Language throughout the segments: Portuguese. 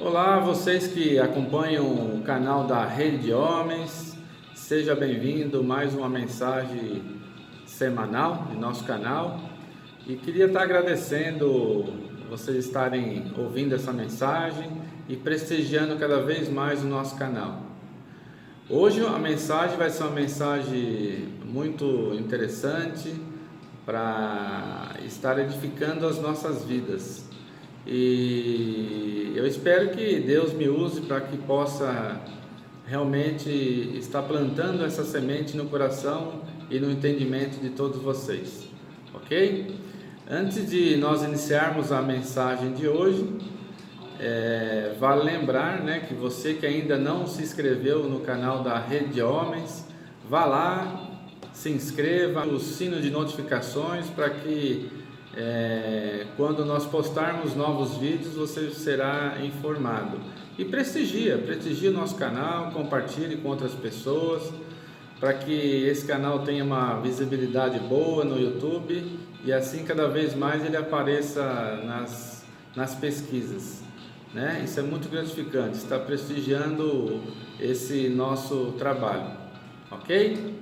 Olá, vocês que acompanham o canal da Rede de Homens, seja bem-vindo a mais uma mensagem semanal de nosso canal. E queria estar agradecendo vocês estarem ouvindo essa mensagem e prestigiando cada vez mais o nosso canal. Hoje a mensagem vai ser uma mensagem muito interessante para estar edificando as nossas vidas. E eu espero que Deus me use para que possa realmente estar plantando essa semente no coração e no entendimento de todos vocês, ok? Antes de nós iniciarmos a mensagem de hoje, vale lembrar, que você que ainda não se inscreveu no canal da Rede de Homens, vá lá, se inscreva, o sino de notificações para que quando nós postarmos novos vídeos você será informado. E prestigie o nosso canal, compartilhe com outras pessoas para que esse canal tenha uma visibilidade boa no YouTube e assim cada vez mais ele apareça nas pesquisas, Isso é muito gratificante, está prestigiando esse nosso trabalho, ok?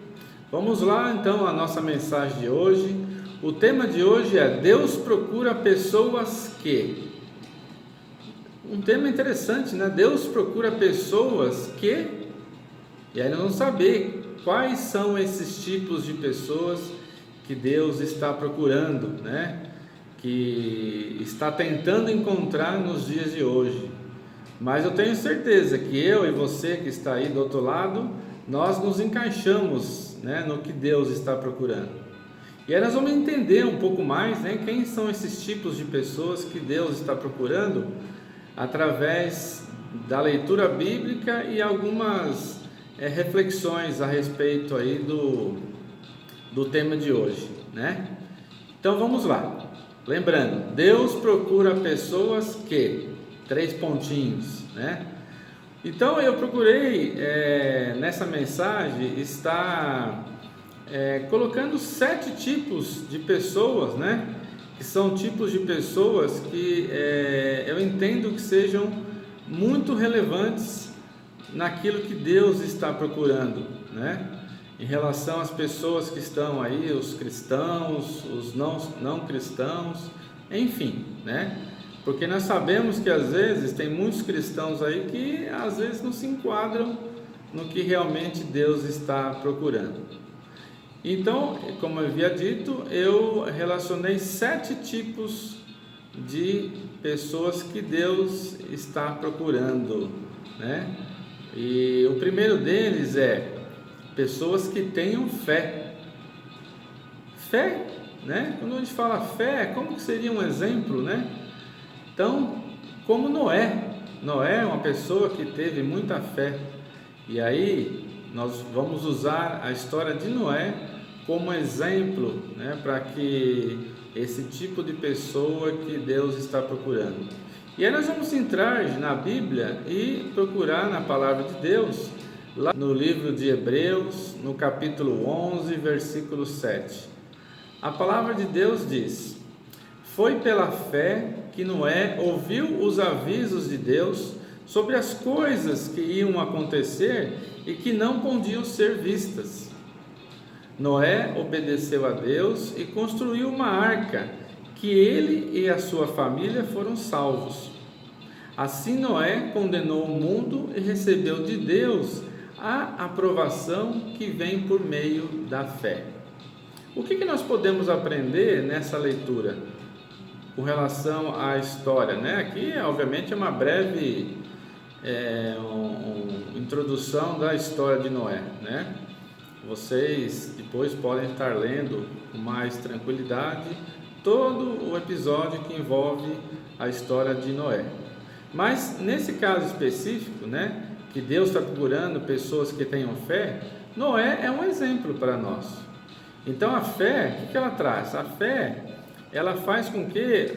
Vamos lá então a nossa mensagem de hoje. O tema de hoje é Deus procura pessoas que... Um tema interessante, Deus procura pessoas que... E aí nós vamos saber quais são esses tipos de pessoas que Deus está procurando, Que está tentando encontrar nos dias de hoje. Mas eu tenho certeza que eu e você que está aí do outro lado, nós nos encaixamos, no que Deus está procurando. E aí nós vamos entender um pouco mais, quem são esses tipos de pessoas que Deus está procurando através da leitura bíblica e algumas reflexões a respeito aí do tema de hoje, Então vamos lá. Lembrando, Deus procura pessoas que... 3 pontinhos, Então eu procurei nessa mensagem estar... colocando 7 tipos de pessoas, que são tipos de pessoas que eu entendo que sejam muito relevantes naquilo que Deus está procurando, em relação às pessoas que estão aí, os cristãos, os não cristãos, enfim, porque nós sabemos que às vezes tem muitos cristãos aí que às vezes não se enquadram no que realmente Deus está procurando. Então, como eu havia dito, eu relacionei 7 tipos de pessoas que Deus está procurando, E o primeiro deles é pessoas que tenham fé. Fé, Quando a gente fala fé, como que seria um exemplo, Então, como Noé. Noé é uma pessoa que teve muita fé. E aí, nós vamos usar a história de Noé como exemplo, para que esse tipo de pessoa que Deus está procurando. E aí nós vamos entrar na Bíblia e procurar na palavra de Deus, lá no livro de Hebreus, no capítulo 11, versículo 7. A palavra de Deus diz: foi pela fé que Noé ouviu os avisos de Deus sobre as coisas que iam acontecer e que não podiam ser vistas. Noé obedeceu a Deus e construiu uma arca, que ele e a sua família foram salvos. Assim Noé condenou o mundo e recebeu de Deus a aprovação que vem por meio da fé. O que nós podemos aprender nessa leitura com relação à história, Aqui, obviamente, é uma breve introdução da história de Noé, Vocês depois podem estar lendo com mais tranquilidade todo o episódio que envolve a história de Noé. Mas nesse caso específico, que Deus está procurando pessoas que tenham fé, Noé é um exemplo para nós. Então a fé, o que ela traz? A fé, ela faz com que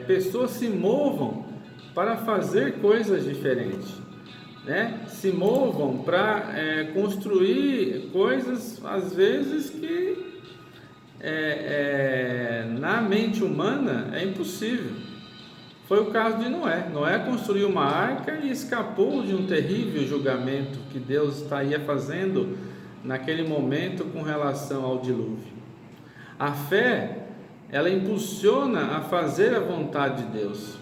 pessoas se movam para fazer coisas diferentes. Se movam para construir coisas, às vezes, que na mente humana é impossível. Foi o caso de Noé. Noé construiu uma arca e escapou de um terrível julgamento que Deus estaria fazendo naquele momento com relação ao dilúvio. A fé, ela impulsiona a fazer a vontade de Deus.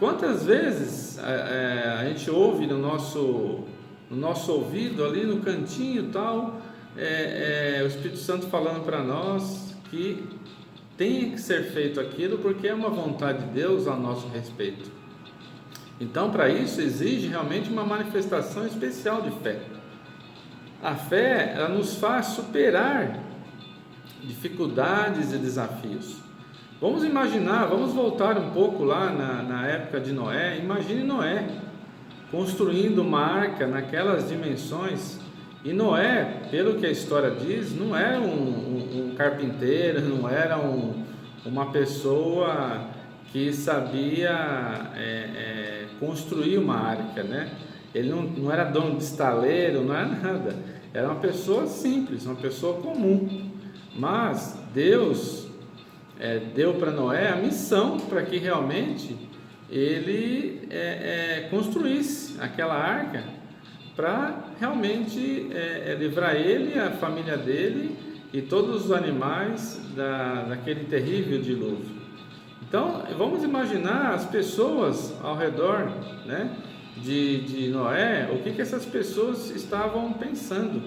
Quantas vezes a gente ouve no nosso ouvido, ali no cantinho tal, o Espírito Santo falando para nós que tem que ser feito aquilo porque é uma vontade de Deus a nosso respeito. Então, para isso, exige realmente uma manifestação especial de fé. A fé, ela nos faz superar dificuldades e desafios. Vamos imaginar, vamos voltar um pouco lá na época de Noé. Imagine Noé construindo uma arca naquelas dimensões. E Noé, pelo que a história diz, não era um carpinteiro, não era uma pessoa que sabia construir uma arca, né? Ele não era dono de estaleiro, não era nada. Era uma pessoa simples, uma pessoa comum. Mas Deus deu para Noé a missão para que realmente ele construísse aquela arca para realmente livrar ele, a família dele e todos os animais daquele terrível dilúvio. Então, vamos imaginar as pessoas ao redor, né, de Noé, o que essas pessoas estavam pensando.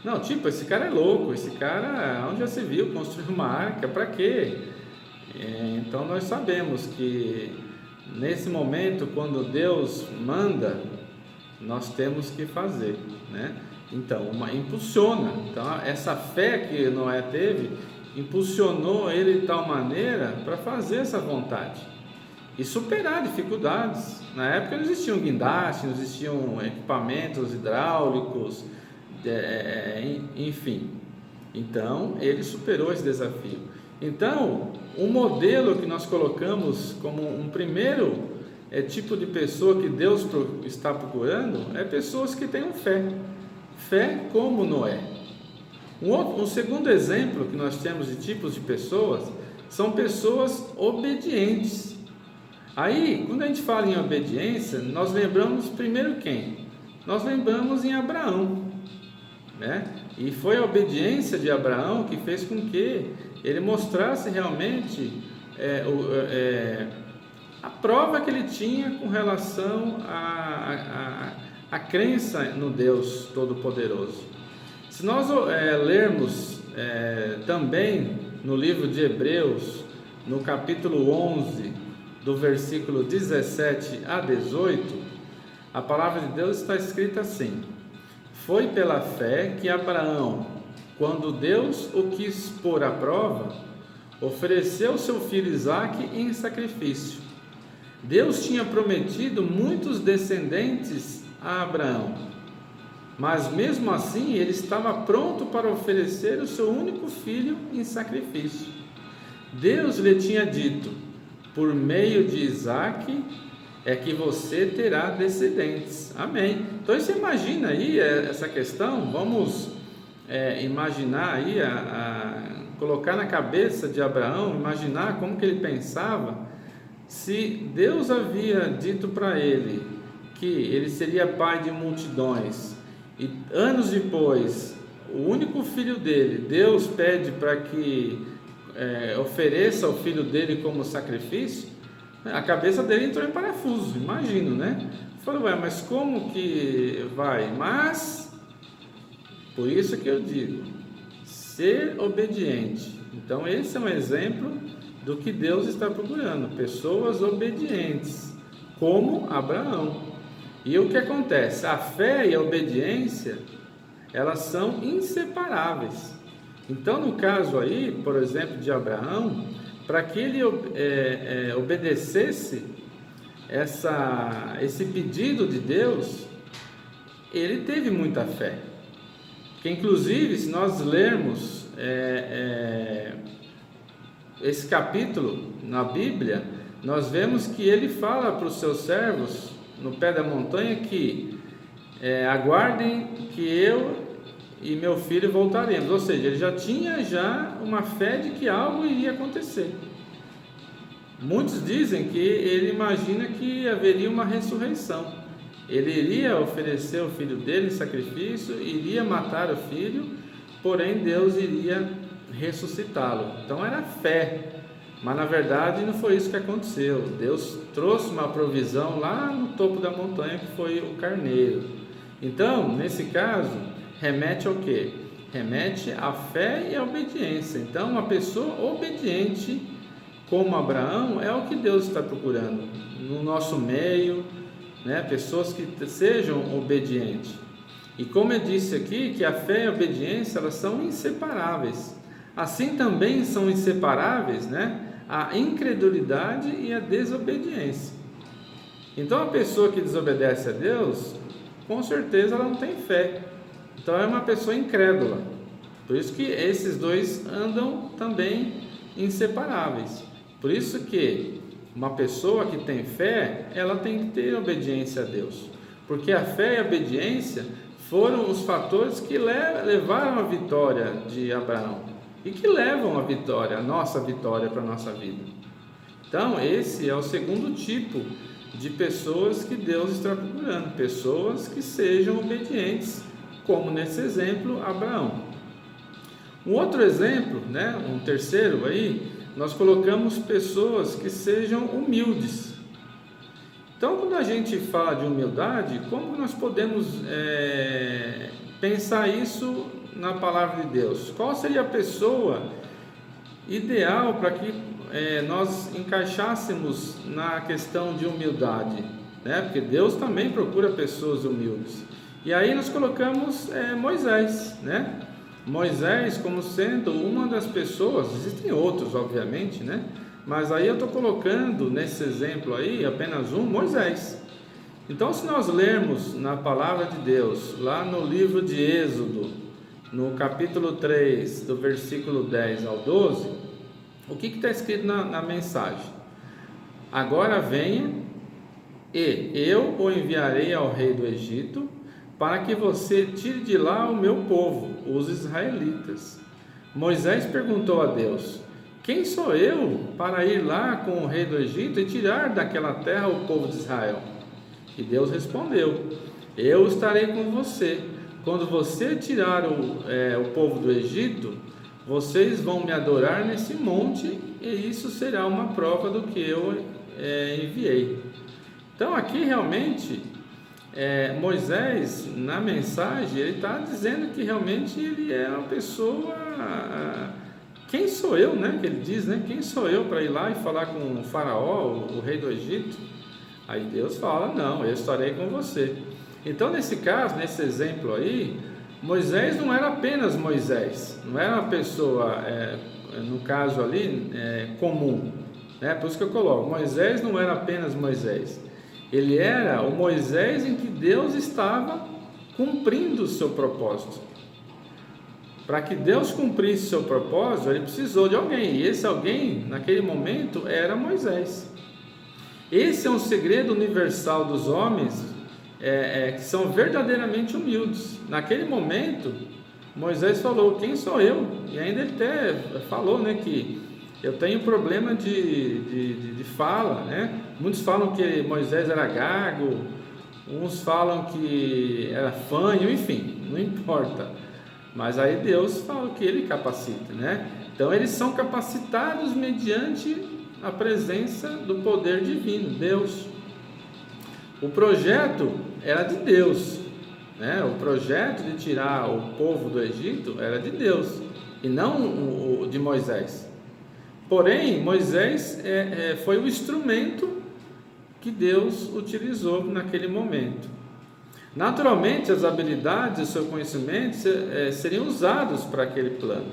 Não, tipo, esse cara é louco, esse cara, onde já se viu construir uma arca, para quê? Então, nós sabemos que nesse momento, quando Deus manda, nós temos que fazer, né? Então, impulsiona. Então, essa fé que Noé teve, impulsionou ele de tal maneira para fazer essa vontade e superar dificuldades. Na época não existiam guindastes, não existiam equipamentos hidráulicos, enfim. Então, ele superou esse desafio. Então, o modelo que nós colocamos como um primeiro tipo de pessoa que Deus está procurando é pessoas que tenham fé como Noé. Um segundo exemplo que nós temos de tipos de pessoas são pessoas obedientes. Aí, quando a gente fala em obediência, nós lembramos primeiro quem? Nós lembramos em Abraão, né? E foi a obediência de Abraão que fez com que ele mostrasse realmente a prova que ele tinha com relação à crença no Deus Todo-Poderoso. Se nós lermos também no livro de Hebreus, no capítulo 11, do versículo 17 a 18, a palavra de Deus está escrita assim: foi pela fé que Abraão, quando Deus o quis pôr à prova, ofereceu seu filho Isaque em sacrifício. Deus tinha prometido muitos descendentes a Abraão, mas mesmo assim ele estava pronto para oferecer o seu único filho em sacrifício. Deus lhe tinha dito: por meio de Isaque é que você terá descendentes. Amém. Então você imagina aí essa questão. Vamos imaginar aí, colocar na cabeça de Abraão, imaginar como que ele pensava. Se Deus havia dito para ele que ele seria pai de multidões, e anos depois, o único filho dele, Deus pede para que ofereça o filho dele como sacrifício, a cabeça dele entrou em parafuso, imagino, né? Falou, mas como que vai? Mas, por isso que eu digo, ser obediente. Então, esse é um exemplo do que Deus está procurando, pessoas obedientes, como Abraão. E o que acontece? A fé e a obediência, elas são inseparáveis. Então, no caso aí, por exemplo, de Abraão, para que ele obedecesse esse pedido de Deus, ele teve muita fé. Que inclusive, se nós lermos esse capítulo na Bíblia, nós vemos que ele fala para os seus servos no pé da montanha que aguardem que eu e meu filho voltaremos. Ou seja, ele já tinha uma fé de que algo iria acontecer. Muitos dizem que ele imagina que haveria uma ressurreição. Ele iria oferecer o filho dele em sacrifício, iria matar o filho, porém Deus iria ressuscitá-lo. Então era fé, mas na verdade não foi isso que aconteceu. Deus trouxe uma provisão lá no topo da montanha, que foi o carneiro. Então, nesse caso, remete ao quê? Remete à fé e à obediência. Então, uma pessoa obediente como Abraão é o que Deus está procurando no nosso meio, né? Pessoas que sejam obedientes. E como eu disse aqui, que a fé e a obediência, elas são inseparáveis. Assim também são inseparáveis, né, a incredulidade e a desobediência. Então, a pessoa que desobedece a Deus, com certeza ela não tem fé. Então, é uma pessoa incrédula. Por isso que esses dois andam também inseparáveis. Por isso que uma pessoa que tem fé, ela tem que ter obediência a Deus. Porque a fé e a obediência foram os fatores que levaram a vitória de Abraão e que levam a vitória, a nossa vitória para a nossa vida. Então, esse é o segundo tipo de pessoas que Deus está procurando, pessoas que sejam obedientes, como nesse exemplo, Abraão. Um outro exemplo, né, um terceiro aí, nós colocamos pessoas que sejam humildes. Então, quando a gente fala de humildade, como nós podemos pensar isso na palavra de Deus? Qual seria a pessoa ideal para que nós encaixássemos na questão de humildade, né? Porque Deus também procura pessoas humildes. E aí nós colocamos Moisés, né? Moisés como sendo uma das pessoas, existem outros obviamente, né? Mas aí eu estou colocando nesse exemplo aí apenas um, Moisés. Então, se nós lermos na palavra de Deus, lá no livro de Êxodo, no capítulo 3, do versículo 10 ao 12, o que está escrito na mensagem? Agora venha, e eu o enviarei ao rei do Egito, para que você tire de lá o meu povo, os israelitas. Moisés perguntou a Deus: quem sou eu para ir lá com o rei do Egito e tirar daquela terra o povo de Israel? E Deus respondeu: eu estarei com você. Quando você tirar o povo do Egito, vocês vão me adorar nesse monte, e isso será uma prova do que eu enviei. Então aqui realmente Moisés, na mensagem, ele está dizendo que realmente ele é uma pessoa. Quem sou eu, né? Que ele diz, né? Quem sou eu para ir lá e falar com o faraó, o rei do Egito? Aí Deus fala: não, eu estarei com você. Então, nesse caso, nesse exemplo aí, Moisés não era apenas Moisés, não era uma pessoa, no caso ali, comum, né? Por isso que eu coloco, Moisés não era apenas Moisés, ele era o Moisés em que Deus estava cumprindo o seu propósito. Para que Deus cumprisse o seu propósito, ele precisou de alguém, e esse alguém, naquele momento, era Moisés. Esse é um segredo universal dos homens, que são verdadeiramente humildes. Naquele momento, Moisés falou: quem sou eu? E ainda ele até falou, né, que eu tenho problema de fala, né? Muitos falam que Moisés era gago, uns falam que era fanho, enfim, não importa. Mas aí Deus fala que ele capacita, né? Então eles são capacitados mediante a presença do poder divino, Deus. O projeto era de Deus, né? O projeto de tirar o povo do Egito era de Deus e não o de Moisés. Porém, Moisés foi o instrumento que Deus utilizou naquele momento. Naturalmente, as habilidades e o seu conhecimento seriam usados para aquele plano.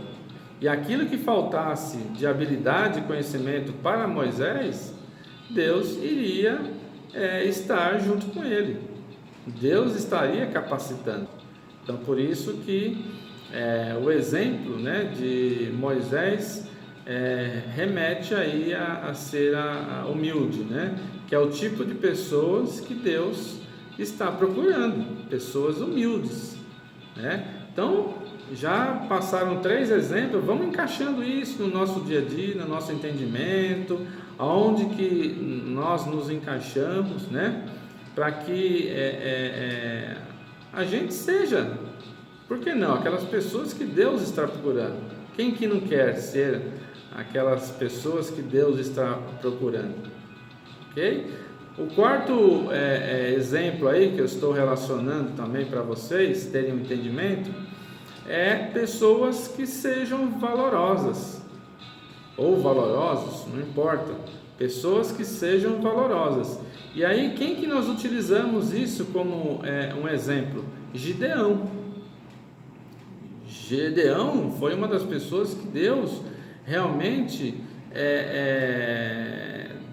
E aquilo que faltasse de habilidade e conhecimento para Moisés, Deus iria estar junto com ele. Deus estaria capacitando. Então, por isso que o exemplo, né, de Moisés remete aí a ser humilde, né? Que é o tipo de pessoas que Deus está procurando, pessoas humildes, né? Então, já passaram 3 exemplos, vamos encaixando isso no nosso dia a dia, no nosso entendimento, aonde que nós nos encaixamos, né? Para que a gente seja, por que não, aquelas pessoas que Deus está procurando. Quem que não quer ser aquelas pessoas que Deus está procurando? Ok? O quarto exemplo aí que eu estou relacionando também para vocês terem um entendimento é pessoas que sejam valorosas ou valorosos, não importa, pessoas que sejam valorosas. E aí quem que nós utilizamos isso como um exemplo? Gideão. Gideão foi uma das pessoas que Deus realmente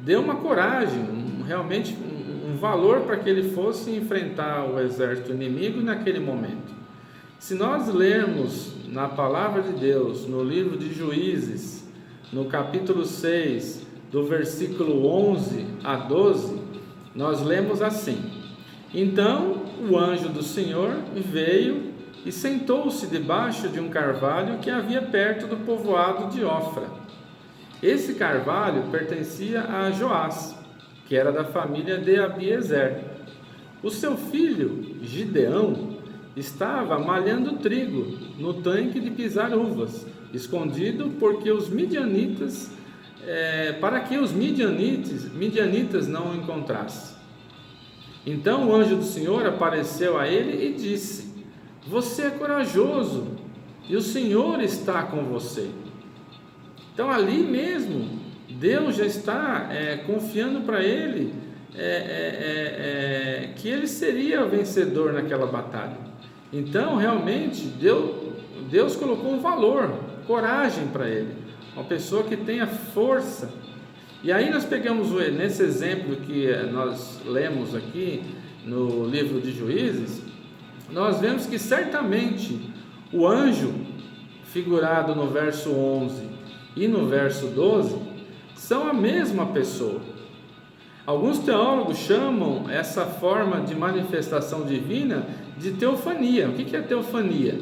deu uma coragem, realmente um valor para que ele fosse enfrentar o exército inimigo naquele momento. Se nós lermos na palavra de Deus, no livro de Juízes, no capítulo 6, do versículo 11 a 12, nós lemos assim: Então o anjo do Senhor veio e sentou-se debaixo de um carvalho que havia perto do povoado de Ofra. Esse carvalho pertencia a Joás, que era da família de Abiezer. O seu filho, Gideão, estava malhando trigo no tanque de pisar uvas, escondido porque os midianitas, para que os midianitas não o encontrassem. Então o anjo do Senhor apareceu a ele e disse: Você é corajoso e o Senhor está com você. Então ali mesmo Deus já está confiando para ele que ele seria vencedor naquela batalha. Então realmente Deus colocou um valor, coragem para ele, uma pessoa que tenha força. E aí nós pegamos nesse exemplo que nós lemos aqui no livro de Juízes, nós vemos que certamente o anjo figurado no verso 11 e no verso 12 são a mesma pessoa. Alguns teólogos chamam essa forma de manifestação divina de teofania. O que é teofania?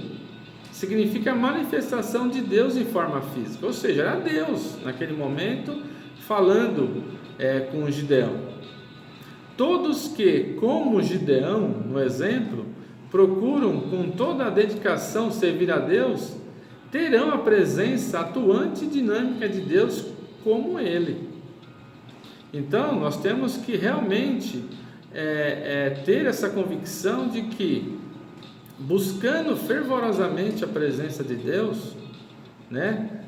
Significa manifestação de Deus em forma física, ou seja, era Deus naquele momento falando com Gideão. Todos que, como Gideão, no exemplo, procuram com toda a dedicação servir a Deus, terão a presença atuante e dinâmica de Deus como ele. Então nós temos que realmente ter essa convicção de que, buscando fervorosamente a presença de Deus,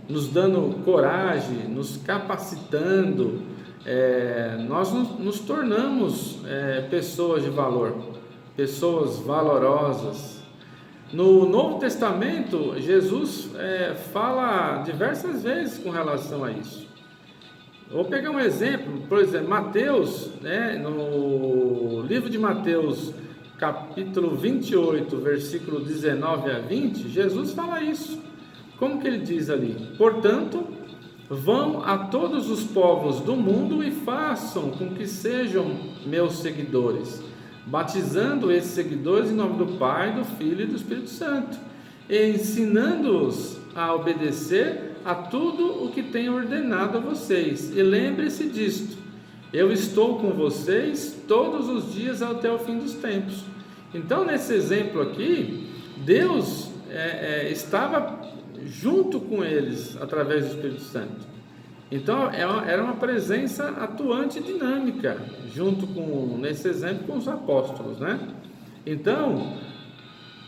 nos dando coragem, nos capacitando, nós nos tornamos pessoas de valor, pessoas valorosas. No Novo Testamento, Jesus fala diversas vezes com relação a isso. Vou pegar um exemplo, por exemplo, Mateus, no livro de Mateus, capítulo 28, versículo 19 a 20, Jesus fala isso. Como que ele diz ali? Portanto, vão a todos os povos do mundo e façam com que sejam meus seguidores, batizando esses seguidores em nome do Pai, do Filho e do Espírito Santo, e ensinando-os a obedecer a tudo o que tenho ordenado a vocês. E lembre-se disto: eu estou com vocês todos os dias até o fim dos tempos. Então, nesse exemplo aqui, Deus estava junto com eles através do Espírito Santo. Então era uma presença atuante e dinâmica, junto com, nesse exemplo, com os apóstolos, Então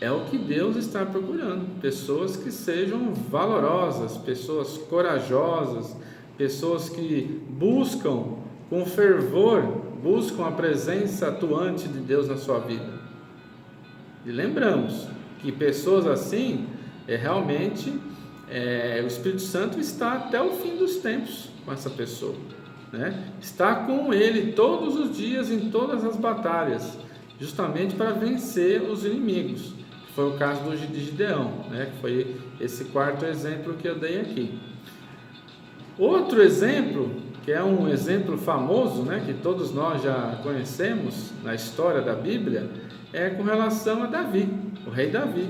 é o que Deus está procurando, pessoas que sejam valorosas, pessoas corajosas, pessoas que buscam com fervor, buscam a presença atuante de Deus na sua vida. E lembramos que pessoas assim, realmente, o Espírito Santo está até o fim dos tempos com essa pessoa, Está com ele todos os dias em todas as batalhas, justamente para vencer os inimigos. Foi o caso de Gideão, que foi esse quarto exemplo que eu dei aqui. Outro exemplo, que é um exemplo famoso, que todos nós já conhecemos na história da Bíblia, é com relação a Davi, o rei Davi.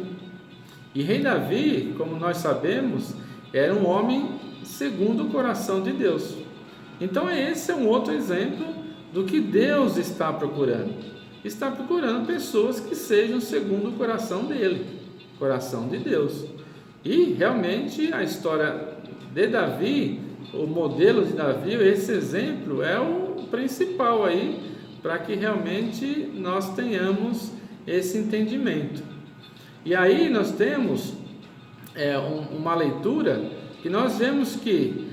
E rei Davi, como nós sabemos, era um homem segundo o coração de Deus. Então esse é um outro exemplo do que Deus está procurando. Está procurando pessoas que sejam segundo o coração dele, coração de Deus. E realmente a história de Davi, o modelo de Davi, esse exemplo é o principal aí, para que realmente nós tenhamos esse entendimento. E aí nós temos uma leitura que nós vemos que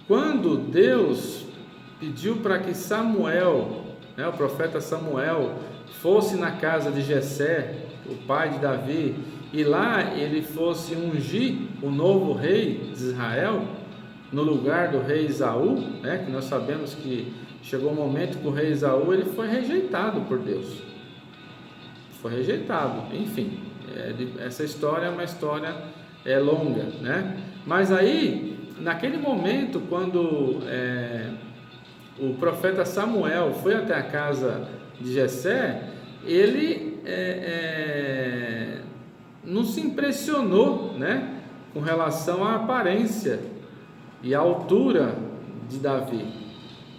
quando Deus pediu para que Samuel, o profeta Samuel, fosse na casa de Jessé, o pai de Davi, e lá ele fosse ungir o novo rei de Israel, no lugar do rei Esaú, que nós sabemos que chegou um momento que o rei Esaú ele foi rejeitado por Deus. Foi rejeitado, enfim, essa história é uma história longa, Mas aí, naquele momento, quando o profeta Samuel foi até a casa de Jessé, ele não se impressionou, com relação à aparência e à altura de Davi,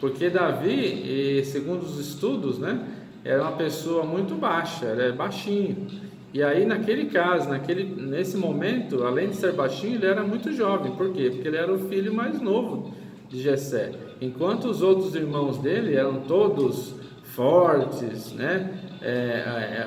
porque Davi, segundo os estudos, era uma pessoa muito baixa, era baixinho. E aí naquele caso, nesse momento, além de ser baixinho, ele era muito jovem. Por quê? Porque ele era o filho mais novo de Jessé. Enquanto os outros irmãos dele eram todos fortes,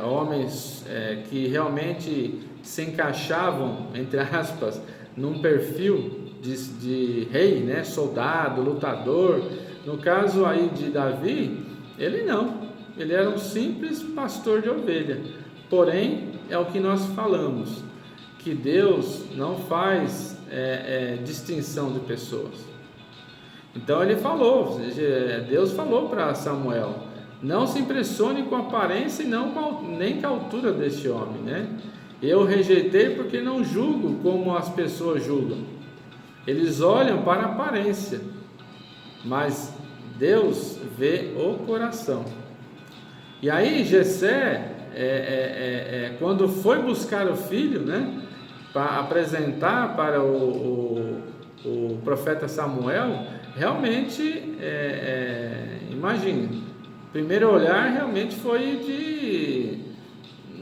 homens que realmente se encaixavam, entre aspas, num perfil de rei, soldado, lutador. No caso aí de Davi, ele não. Ele era um simples pastor de ovelha. Porém, é o que nós falamos, que Deus não faz distinção de pessoas. Então ele falou, Deus falou para Samuel: não se impressione com a aparência e nem com a altura deste homem, Eu rejeitei porque não julgo como as pessoas julgam. Eles olham para a aparência, mas Deus vê o coração. E aí Jessé, quando foi buscar o filho, para apresentar para o profeta Samuel, realmente, imagine, primeiro olhar realmente foi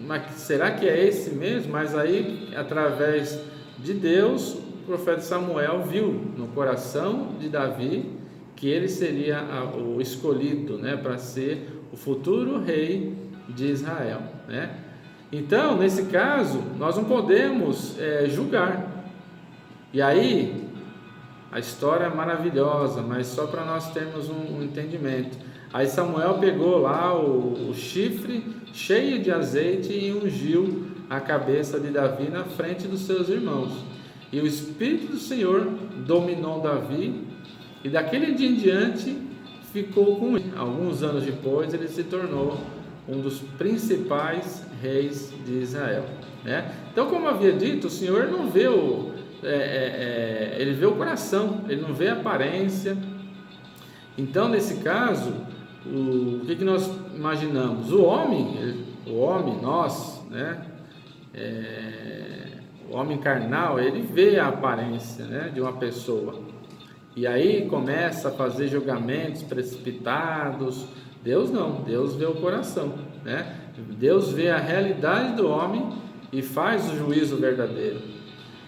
mas será que é esse mesmo? Mas aí, através de Deus, o profeta Samuel viu no coração de Davi que ele seria o escolhido, para ser o futuro rei de Israel, Então, nesse caso, nós não podemos julgar. E aí, a história é maravilhosa, mas só para nós termos um entendimento. Aí Samuel pegou lá o chifre cheio de azeite e ungiu a cabeça de Davi na frente dos seus irmãos. E o Espírito do Senhor dominou Davi, e daquele dia em diante ficou com ele. Alguns anos depois, ele se tornou um dos principais reis de Israel, Então, como havia dito, o Senhor não vê ele vê o coração, ele não vê a aparência. Então, nesse caso, o que nós imaginamos? O homem, nós, o homem carnal, ele vê a aparência, de uma pessoa, e aí começa a fazer julgamentos precipitados. Deus não, Deus vê o coração, Deus vê a realidade do homem e faz o juízo verdadeiro.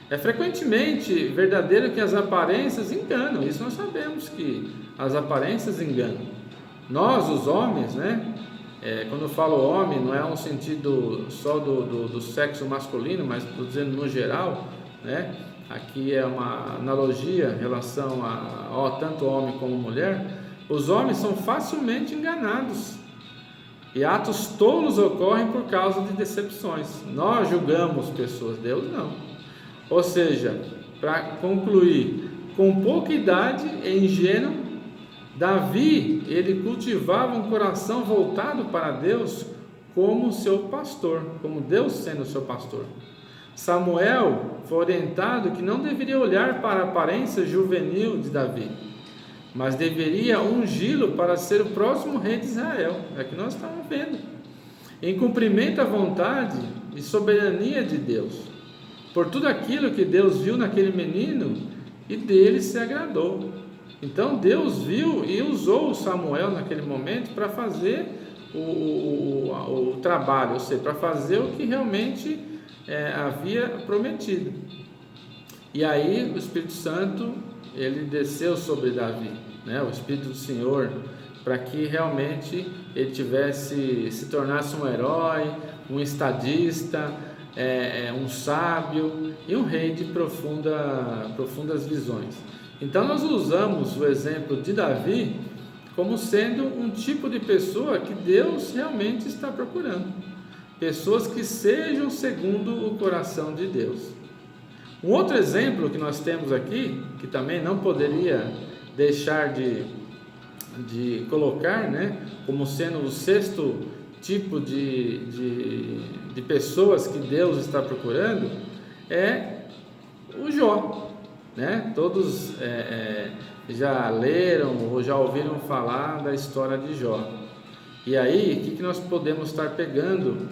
É frequentemente verdadeiro que as aparências enganam, isso nós sabemos que as aparências enganam. Nós, os homens, quando eu falo homem, não é um sentido só do sexo masculino, mas estou dizendo no geral, Aqui é uma analogia em relação a tanto homem como mulher. Os homens são facilmente enganados, e atos tolos ocorrem por causa de decepções. Nós julgamos pessoas, Deus não. Ou seja, para concluir, com pouca idade e ingênuo, Davi, ele cultivava um coração voltado para Deus como seu pastor, como Deus sendo seu pastor. Samuel foi orientado que não deveria olhar para a aparência juvenil de Davi, mas deveria ungí-lo para ser o próximo rei de Israel. É o que nós estamos vendo, em cumprimento à vontade e soberania de Deus. Por tudo aquilo que Deus viu naquele menino e dele se agradou. Então Deus viu e usou Samuel naquele momento para fazer o trabalho, ou seja, para fazer o que realmente havia prometido. E aí o Espírito Santo, ele desceu sobre Davi, né? O Espírito do Senhor, para que realmente ele se tornasse um herói, um estadista, um sábio e um rei de profundas visões. Então nós usamos o exemplo de Davi como sendo um tipo de pessoa que Deus realmente está procurando, pessoas que sejam segundo o coração de Deus. Um outro exemplo que nós temos aqui, que também não poderia deixar de colocar, né, como sendo o sexto tipo de pessoas que Deus está procurando, é o Jó, né? Todos já leram ou já ouviram falar da história de Jó. E aí, o que nós podemos estar pegando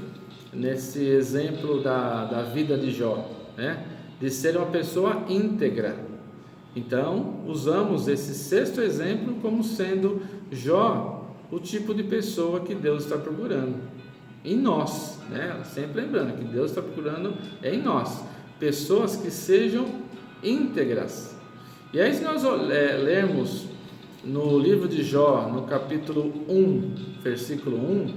nesse exemplo da vida de Jó, né? De ser uma pessoa íntegra. Então, usamos esse sexto exemplo como sendo Jó o tipo de pessoa que Deus está procurando em nós, né? Sempre lembrando que Deus está procurando em nós, pessoas que sejam íntegras. E aí, se nós lermos no livro de Jó, no capítulo 1, versículo 1,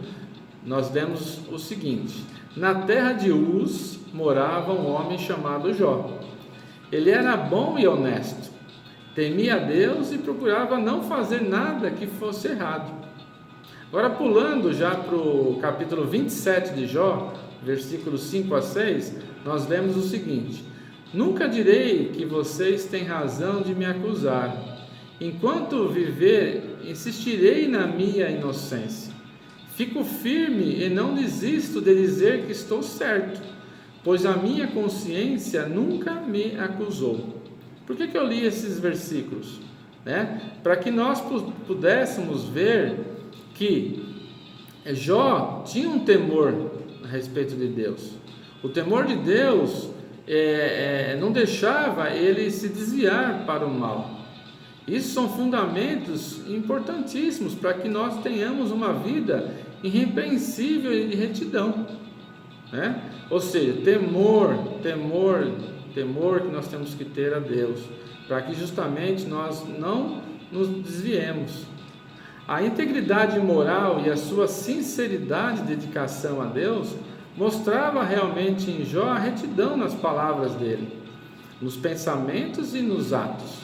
nós lemos o seguinte: na terra de Uz morava um homem chamado Jó. Ele era bom e honesto, temia a Deus e procurava não fazer nada que fosse errado. Agora, pulando já para o capítulo 27 de Jó, versículos 5 a 6, nós lemos o seguinte: nunca direi que vocês têm razão de me acusar. Enquanto viver, insistirei na minha inocência. Fico firme e não desisto de dizer que estou certo, pois a minha consciência nunca me acusou. Por que eu li esses versículos? Para que nós pudéssemos ver que Jó tinha um temor a respeito de Deus. O temor de Deus não deixava ele se desviar para o mal. Isso são fundamentos importantíssimos para que nós tenhamos uma vida irrepreensível e de retidão, né? Ou seja, temor que nós temos que ter a Deus, para que justamente nós não nos desviemos. A integridade moral e a sua sinceridade e dedicação a Deus mostrava realmente em Jó a retidão nas palavras dele, nos pensamentos e nos atos.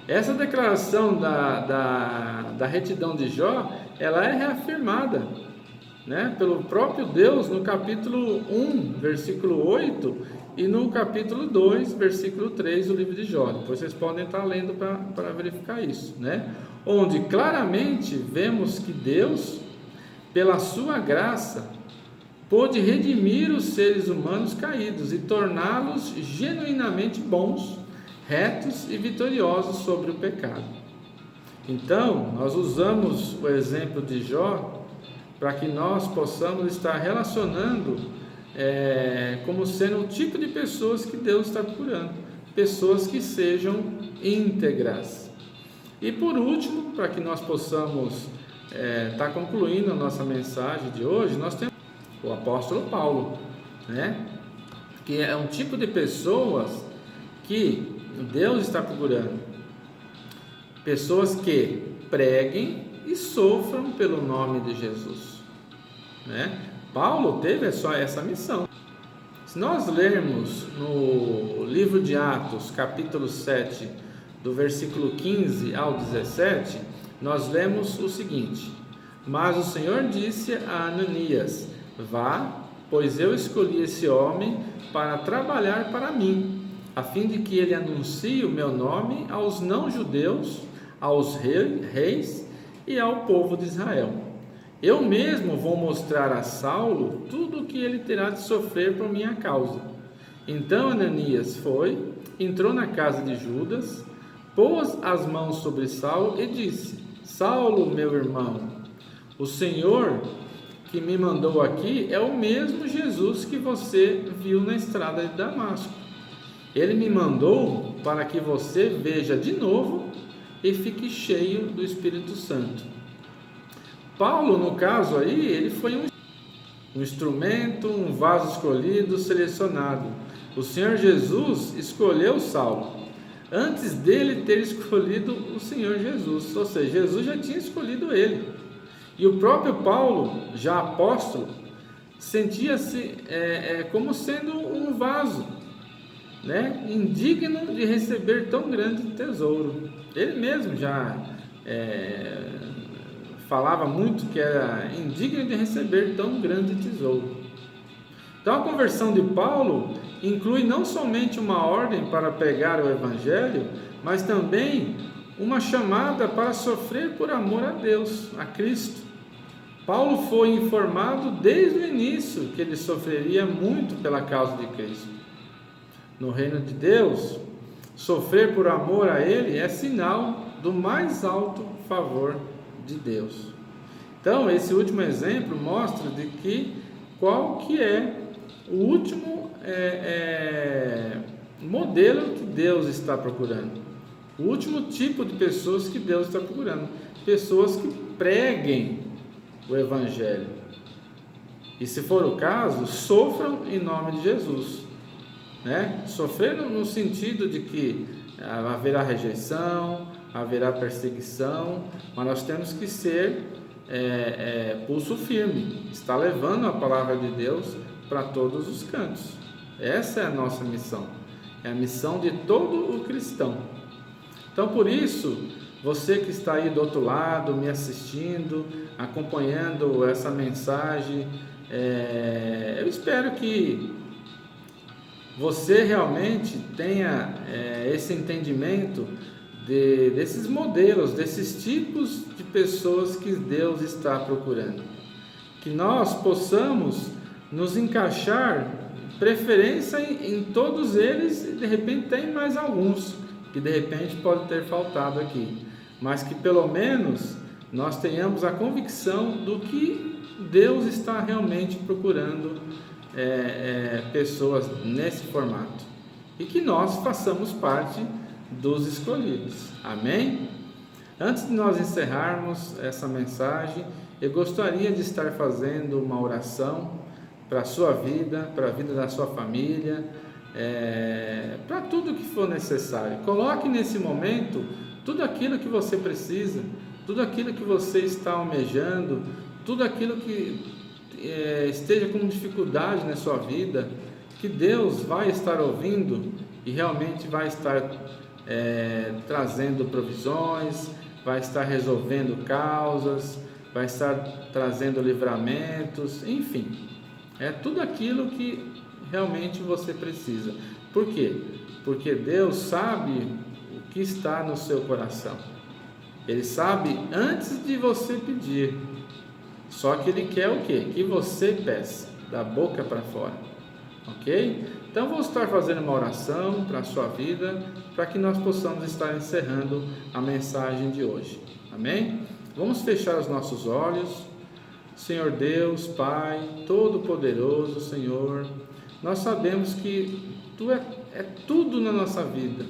Essa declaração da retidão de Jó, ela é reafirmada, né, pelo próprio Deus no capítulo 1, versículo 8 e no capítulo 2, versículo 3 do livro de Jó. Depois vocês podem estar lendo para verificar isso, né? Onde claramente vemos que Deus, pela sua graça, pôde redimir os seres humanos caídos e torná-los genuinamente bons, retos e vitoriosos sobre o pecado. Então, nós usamos o exemplo de Jó para que nós possamos estar relacionando como sendo o tipo de pessoas que Deus está procurando, pessoas que sejam íntegras. E por último, para que nós possamos estar concluindo a nossa mensagem de hoje, nós temos o apóstolo Paulo, né? Que é um tipo de pessoas que Deus está procurando, pessoas que preguem e sofram pelo nome de Jesus, né? Paulo teve só essa missão. Se nós lermos no livro de Atos, capítulo 7, do versículo 15 ao 17, nós lemos o seguinte: mas o Senhor disse a Ananias: vá, pois eu escolhi esse homem para trabalhar para mim, a fim de que ele anuncie o meu nome aos não-judeus, aos reis e ao povo de Israel. Eu mesmo vou mostrar a Saulo tudo o que ele terá de sofrer por minha causa. Então Ananias foi, entrou na casa de Judas, pôs as mãos sobre Saulo e disse: Saulo, meu irmão, o Senhor que me mandou aqui é o mesmo Jesus que você viu na estrada de Damasco. Ele me mandou para que você veja de novo e fique cheio do Espírito Santo. Paulo, no caso aí, ele foi um instrumento, um vaso escolhido, selecionado. O Senhor Jesus escolheu Saulo antes dele ter escolhido o Senhor Jesus, ou seja, Jesus já tinha escolhido ele. E o próprio Paulo, já apóstolo, sentia-se como sendo um vaso, né, indigno de receber tão grande tesouro. Ele mesmo já falava muito que era indigno de receber tão grande tesouro. Então a conversão de Paulo inclui não somente uma ordem para pregar o Evangelho, mas também uma chamada para sofrer por amor a Deus, a Cristo. Paulo foi informado desde o início que ele sofreria muito pela causa de Cristo. No reino de Deus, sofrer por amor a Ele é sinal do mais alto favor de Deus. Então, esse último exemplo mostra de que qual que é o último modelo que Deus está procurando. O último tipo de pessoas que Deus está procurando. Pessoas que preguem o Evangelho. E se for o caso, sofram em nome de Jesus. Né? Sofrer no sentido de que haverá rejeição, haverá perseguição, mas nós temos que ser pulso firme, está levando a palavra de Deus para todos os cantos. Essa é a nossa missão, é a missão de todo o cristão. Então, por isso, você que está aí do outro lado, me assistindo, acompanhando essa mensagem, eu espero que você realmente tenha esse entendimento desses modelos, desses tipos de pessoas que Deus está procurando. Que nós possamos nos encaixar, preferência em todos eles, e de repente tem mais alguns, que de repente pode ter faltado aqui. Mas que pelo menos nós tenhamos a convicção do que Deus está realmente procurando pessoas nesse formato, e que nós façamos parte dos escolhidos. Amém? Antes de nós encerrarmos essa mensagem, eu gostaria de estar fazendo uma oração para a sua vida, para a vida da sua família, para tudo que for necessário. Coloque nesse momento tudo aquilo que você precisa, tudo aquilo que você está almejando, tudo aquilo que esteja com dificuldade na sua vida, que Deus vai estar ouvindo e realmente vai estar trazendo provisões, vai estar resolvendo causas, vai estar trazendo livramentos, enfim, tudo aquilo que realmente você precisa. Por quê? Porque Deus sabe o que está no seu coração. Ele sabe antes de você pedir. Só que Ele quer o quê? Que você peça, da boca para fora. Ok? Então vou estar fazendo uma oração para a sua vida, para que nós possamos estar encerrando a mensagem de hoje. Amém? Vamos fechar os nossos olhos. Senhor Deus, Pai, Todo-Poderoso, Senhor, nós sabemos que Tu é tudo na nossa vida.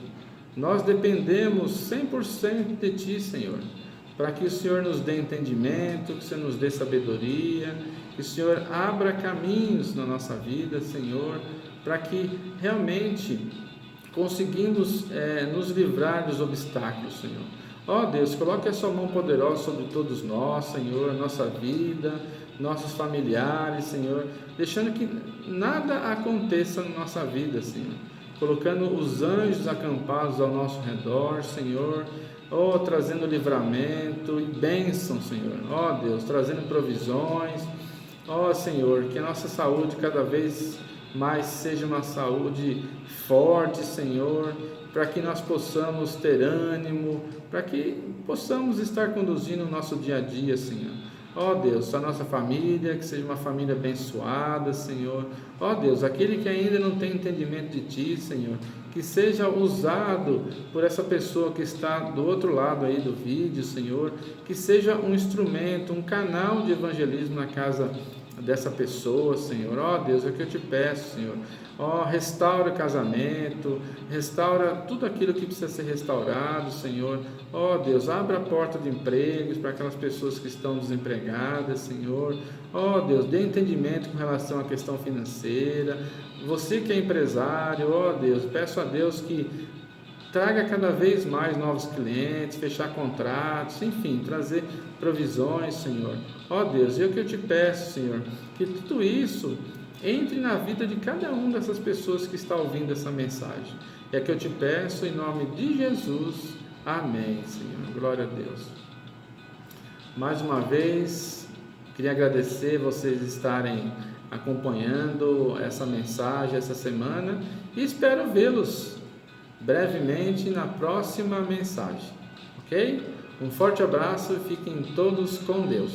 Nós dependemos 100% de Ti, Senhor, para que o Senhor nos dê entendimento, que o Senhor nos dê sabedoria, que o Senhor abra caminhos na nossa vida, Senhor, para que realmente conseguimos nos livrar dos obstáculos, Senhor. Ó Deus, coloque a sua mão poderosa sobre todos nós, Senhor, nossa vida, nossos familiares, Senhor, deixando que nada aconteça na nossa vida, Senhor, colocando os anjos acampados ao nosso redor, Senhor, trazendo livramento e bênção, Senhor. Deus, trazendo provisões. Senhor, que a nossa saúde cada vez mais seja uma saúde forte, Senhor, para que nós possamos ter ânimo, para que possamos estar conduzindo o nosso dia a dia, Senhor. Deus, a nossa família, que seja uma família abençoada, Senhor. Deus, aquele que ainda não tem entendimento de Ti, Senhor, que seja usado por essa pessoa que está do outro lado aí do vídeo, Senhor, que seja um instrumento, um canal de evangelismo na casa dessa pessoa, Senhor. Ó Deus, é o que eu te peço, Senhor. Ó, restaura o casamento, restaura tudo aquilo que precisa ser restaurado, Senhor. Ó Deus, abra a porta de empregos para aquelas pessoas que estão desempregadas, Senhor. Ó Deus, dê entendimento com relação à questão financeira. Você que é empresário, ó Deus, peço a Deus que traga cada vez mais novos clientes, fechar contratos, enfim, trazer provisões, Senhor. Ó Deus, eu que eu te peço, Senhor, que tudo isso entre na vida de cada uma dessas pessoas que está ouvindo essa mensagem. É que eu te peço em nome de Jesus. Amém, Senhor. Glória a Deus. Mais uma vez, queria agradecer vocês estarem acompanhando essa mensagem essa semana e espero vê-los brevemente na próxima mensagem, ok? Um forte abraço e fiquem todos com Deus.